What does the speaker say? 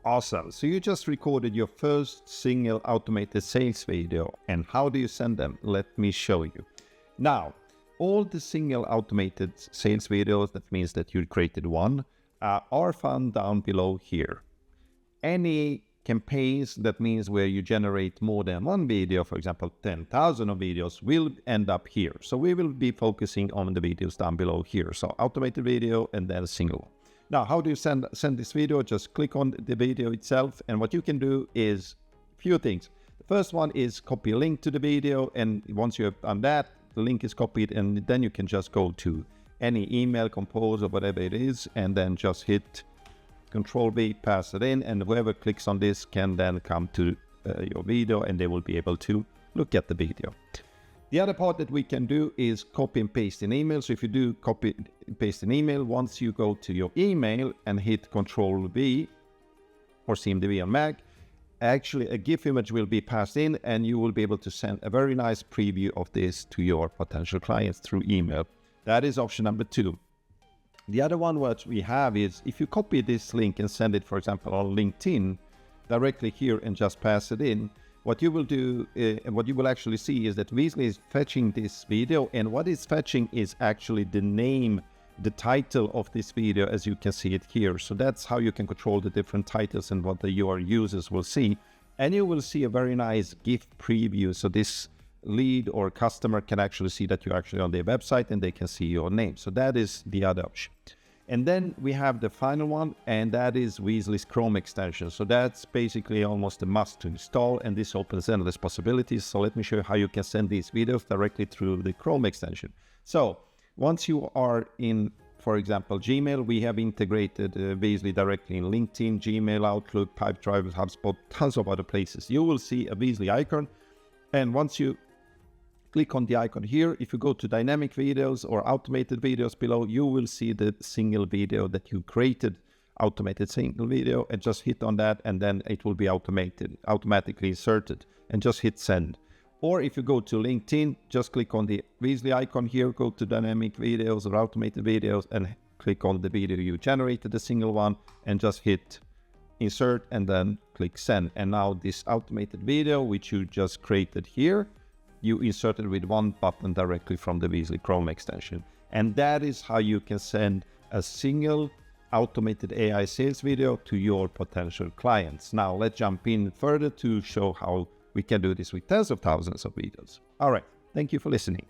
Awesome. So you just recorded your first single automated sales video. And how do you send them? Let me show you. Now, all the single automated sales videos, that means that you created one, are found down below here. Any campaigns, that means where you generate more than one video, for example, 10,000 of videos, will end up here. So we will be focusing on the videos down below here. So automated video and then a single one. Now, how do you send this video? Just click on the video itself. And what you can do is a few things. The first one is copy a link to the video. And once you have done that, the link is copied. And then you can just go to any email, compose, or whatever it is, and then just hit Control V, pass it in. And whoever clicks on this can then come to your video and they will be able to look at the video. The other part that we can do is copy and paste an email. So if you do copy and paste an email, once you go to your email and hit Control V or CMDV on Mac, actually a GIF image will be passed in and you will be able to send a very nice preview of this to your potential clients through email. That is option number 2. The other one what we have is if you copy this link and send it, for example, on LinkedIn directly here and just pass it in, what you will do, and what you will actually see is that Weezly is fetching this video, and what it's fetching is actually the name, the title of this video, as you can see it here. So that's how you can control the different titles and what your users will see. And you will see a very nice GIF preview. So this lead or customer can actually see that you're actually on their website and they can see your name. So that is the other option. And then we have the final one, and that is Weezly's Chrome extension. So that's basically almost a must to install, and this opens endless possibilities. So let me show you how you can send these videos directly through the Chrome extension. So once you are in, for example, Gmail, we have integrated Weezly directly in LinkedIn, Gmail, Outlook, Pipedrive, HubSpot, tons of other places. You will see a Weezly icon, and once you click on the icon here, if you go to dynamic videos or automated videos below, you will see the single video that you created, automated single video, and just hit on that and then it will be automatically inserted, and just hit send. Or if you go to LinkedIn, just click on the Weezly icon here, go to dynamic videos or automated videos and click on the video you generated, the single one, and just hit insert and then click send. And now this automated video, which you just created here, you insert it with one button directly from the Weezly Chrome extension. And that is how you can send a single automated AI sales video to your potential clients. Now let's jump in further to show how we can do this with tens of thousands of videos. All right, thank you for listening.